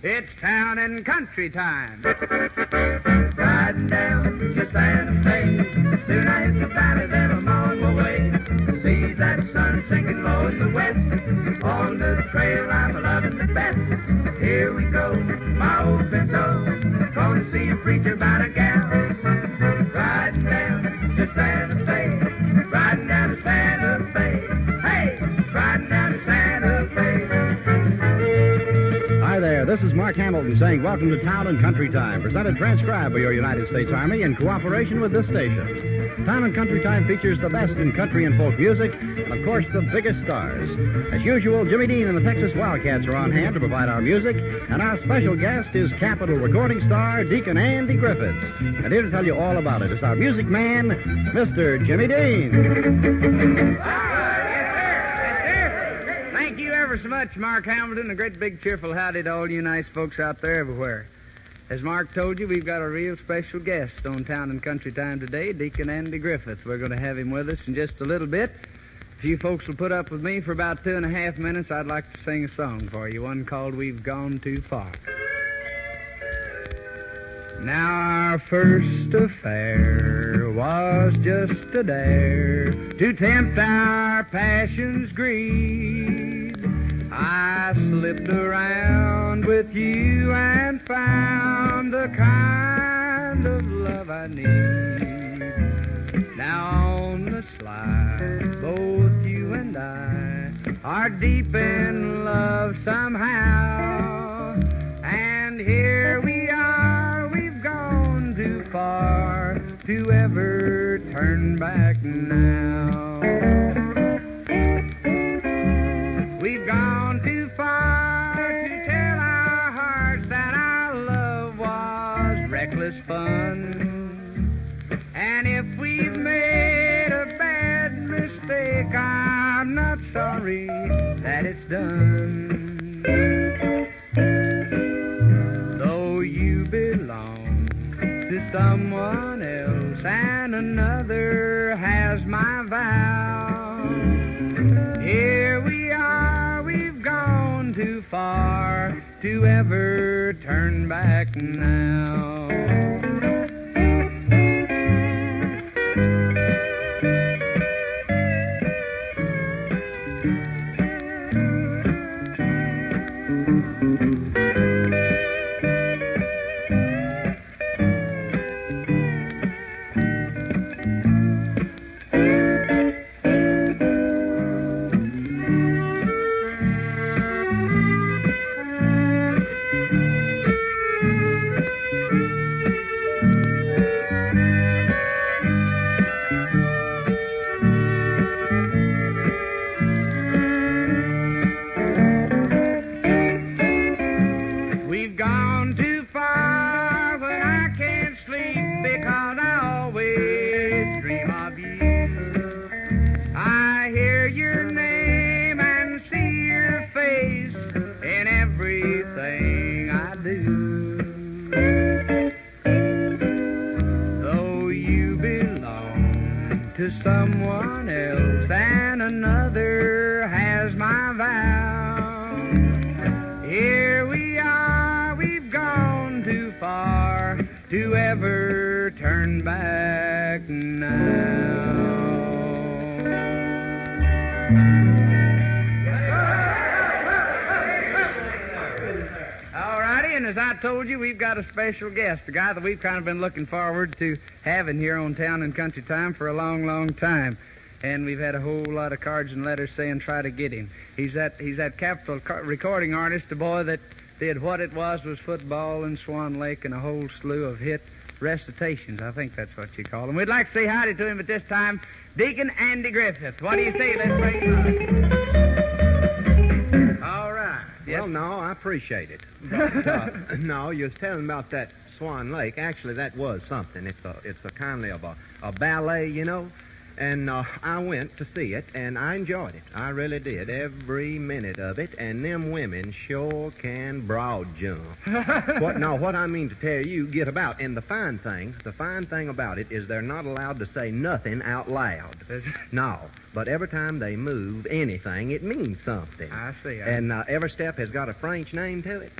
It's town and country time. Riding down to Santa Fe. Soon I hit the valley, then I'm on my way. See that sun sinking low in the west. On the trail I'm loving the best. Here we go, my old pinto. Gonna see a preacher about a gal. Riding down to Santa Fe. Riding down to Santa Fe. Hey, riding down to Santa Fe. Hi there, this is Mark Hamilton saying welcome to Town and Country Time, presented transcribed by your United States Army in cooperation with this station. Town and Country Time features the best in country and folk music, and of course the biggest stars. As usual, Jimmy Dean and the Texas Wildcats are on hand to provide our music, and our special guest is Capitol recording star Deacon Andy Griffiths. And here to tell you all about it is our music man, Mr. Jimmy Dean. Thank you ever so much, Mark Hamilton. A great big cheerful howdy to all you nice folks out there everywhere. As Mark told you, we've got a real special guest on Town and Country Time today, Deacon Andy Griffiths. We're going to have him with us in just a little bit. If you folks will put up with me for about 2.5 minutes, I'd like to sing a song for you, one called We've Gone Too Far. Now our first affair was just a dare to tempt our passion's greed. I slipped around with you and found the kind of love I need. Now on the slide, both you and I are deep in love somehow. And here we are, we've gone too far to ever turn back now. We've gone too far to tell our hearts that our love was reckless fun. And if we've made a bad mistake, I'm not sorry that it's done. Though you belong to someone else and another has my vow, here we are, we've gone too far to ever turn back now. Someone else and another has my vow. Here we are, we've gone too far to ever turn back now. All righty, and as I told you, we've got a special guest, a guy that we've kind of been looking forward to having here on Town and Country Time for a long, long time. And we've had a whole lot of cards and letters saying try to get him. He's that Capitol recording artist, the boy that did What It Was Football and Swan Lake and a whole slew of hit recitations. I think that's what you call them. We'd like to say howdy to him at this time, Deacon Andy Griffith. What do you say? Let's bring him up. All right. Well, no, I appreciate it. But, no, you was telling about that Swan Lake. Actually, that was something. It's a kind of a ballet, you know. And I went to see it, and I enjoyed it. I really did, every minute of it. And them women sure can broad jump. What I mean to tell you, get about. And the fine thing about it is they're not allowed to say nothing out loud. No, but every time they move anything, it means something. I see. And every step has got a French name to it.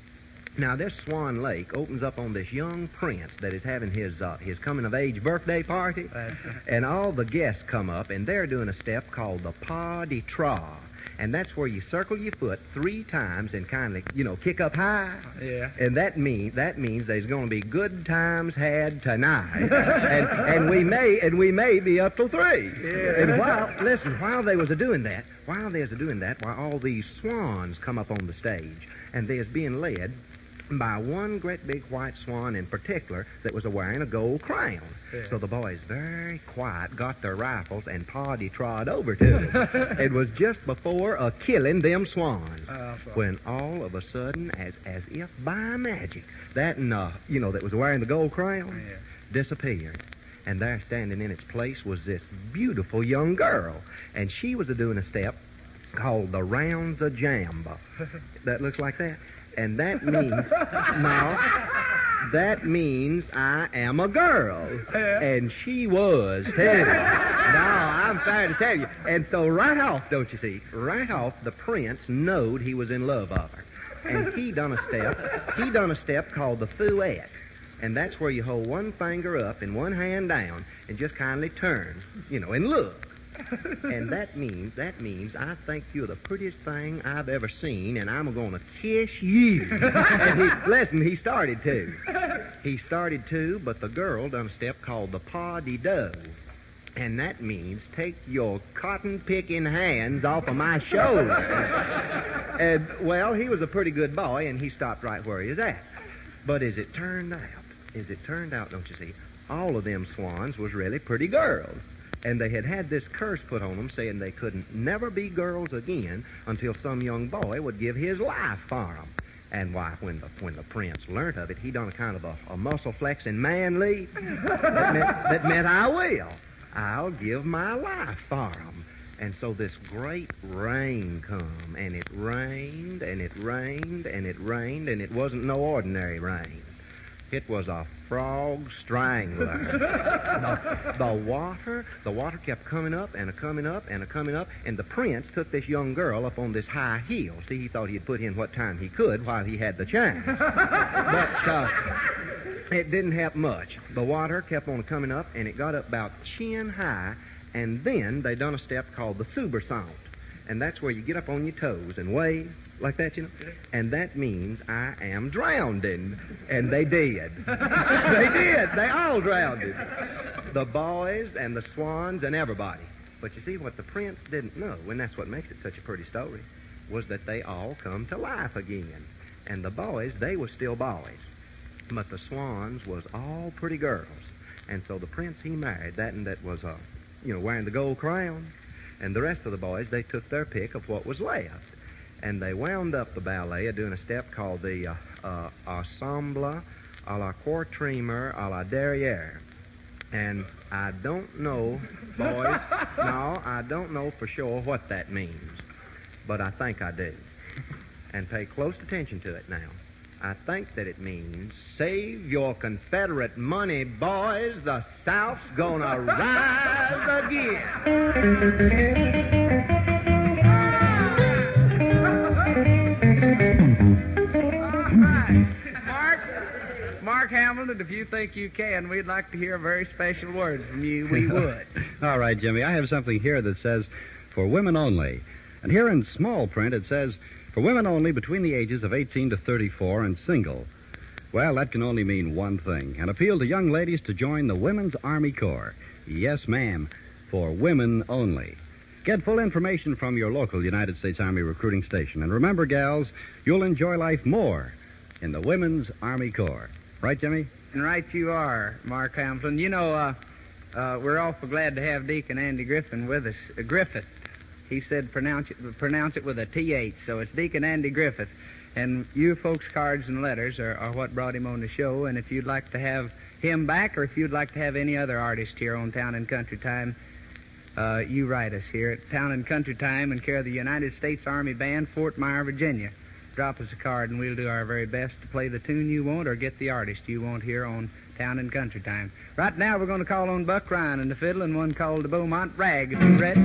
Now, this Swan Lake opens up on this young prince that is having his coming-of-age birthday party. And all the guests come up, and they're doing a step called the pas de trois. And that's where you circle your foot 3 times and kind of, kick up high. Yeah. And that means there's going to be good times had tonight. and we may be up till 3. Yeah. And while they was doing that, while all these swans come up on the stage, and they's being led by one great big white swan in particular that was wearing a gold crown. Yeah. So the boys, very quiet, got their rifles and trod over to him. It was just before killing them swans when all of a sudden, as if by magic, that was wearing the gold crown disappeared. And there standing in its place was this beautiful young girl. And she was doing a step called the Rounds of Jamba. That looks like that. And that means I am a girl. And she was, too. Now, I'm sorry to tell you. And so right off, the prince knowed he was in love of her. And he done a step called the fouette. And that's where you hold one finger up and one hand down and just kindly turn, and look. And that means I think you're the prettiest thing I've ever seen, and I'm going to kiss you. And he started to, but the girl done a step called the pas de deux. And that means take your cotton-picking hands off of my shoulders. And, well, he was a pretty good boy, and he stopped right where he was at. But as it turned out, don't you see, all of them swans was really pretty girls. And they had this curse put on them saying they couldn't never be girls again until some young boy would give his life for them. And why, when the prince learnt of it, he done a kind of a muscle-flexing man leap. that meant I'll give my life for them. And so this great rain come, and it rained, and it rained, and it rained, and it wasn't no ordinary rain. It was a frog strangler. The water kept coming up and coming up and coming up, and the prince took this young girl up on this high hill. See, he thought he'd put in what time he could while he had the chance. But it didn't help much. The water kept on coming up, and it got up about chin high, and then they done a step called the soubresaut. And that's where you get up on your toes and wave like that, And that means I am drowning. And they did. They all drowned. The boys and the swans and everybody. But you see, what the prince didn't know, and that's what makes it such a pretty story, was that they all come to life again. And the boys, they were still boys. But the swans was all pretty girls. And so the prince, he married that was, wearing the gold crown. And the rest of the boys, they took their pick of what was left. And they wound up the ballet doing a step called the Ensemble à la Quatrième à la Derrière. And I don't know, boys, no, I don't know for sure what that means. But I think I do. And pay close attention to it now. I think that it means, save your Confederate money, boys. The South's gonna rise again. Mark Hamilton, if you think you can, we'd like to hear a very special word from you. We would. All right, Jimmy. I have something here that says, for women only. And here in small print it says, for women only between the ages of 18 to 34 and single. Well, that can only mean one thing, an appeal to young ladies to join the Women's Army Corps. Yes, ma'am, for women only. Get full information from your local United States Army recruiting station. And remember, gals, you'll enjoy life more in the Women's Army Corps. Right, Jimmy? And right you are, Mark Hamilton. We're awful glad to have Deacon Andy Griffin with us. Griffith. He said pronounce it with a TH, so it's Deacon Andy Griffith. And you folks' cards and letters are what brought him on the show. And if you'd like to have him back, or if you'd like to have any other artist here on Town and Country Time, you write us here at Town and Country Time in care of the United States Army Band, Fort Myer, Virginia. Drop us a card, and we'll do our very best to play the tune you want or get the artist you want here on Town and Country Time. Right now, we're going to call on Buck Ryan and the fiddle and one called the Beaumont Rag. Are you ready?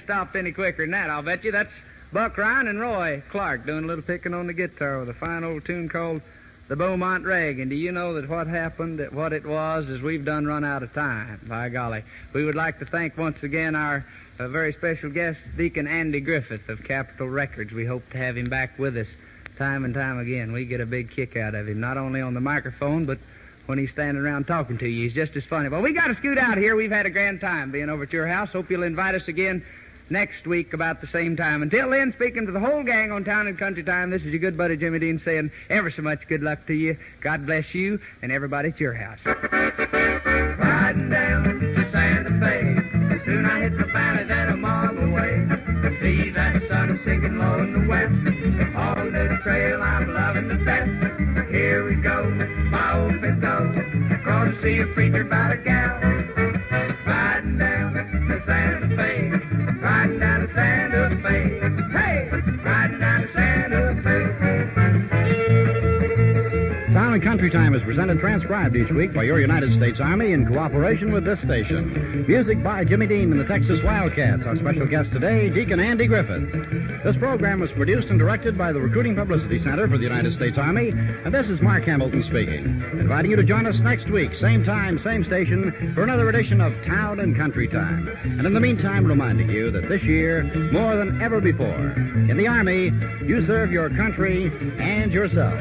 Stop any quicker than that, I'll bet you. That's Buck Ryan and Roy Clark doing a little picking on the guitar with a fine old tune called The Beaumont Rag. And do you know that what happened, that what it was, is we've done run out of time, by golly. We would like to thank once again our very special guest, Deacon Andy Griffith of Capitol Records. We hope to have him back with us time and time again. We get a big kick out of him, not only on the microphone, but when he's standing around talking to you. He's just as funny. Well, we got to scoot out here. We've had a grand time being over at your house. Hope you'll invite us again next week about the same time. Until then, speaking to the whole gang on Town and Country Time, this is your good buddy Jimmy Dean saying ever so much good luck to you. God bless you and everybody at your house. Riding down to Santa Fe, soon I hit the valley that I'm on the way. See that sun sinking low in the west, on the trail I'm loving the best. Here we go, my old Pinto, cross to see a preacher about a gal. Riding down to Santa Fe, riding down to Santa Fe, hey, riding down to Santa Fe. Town and Country Time is presented transcribed each week by your United States Army in cooperation with this station. Music by Jimmy Dean and the Texas Wildcats. Our special guest today, Deacon Andy Griffith. This program was produced and directed by the Recruiting Publicity Center for the United States Army, and this is Mark Hamilton speaking, inviting you to join us next week, same time, same station, for another edition of Town and Country Time. And in the meantime, reminding you that this year, more than ever before, in the Army, you serve your country and yourself.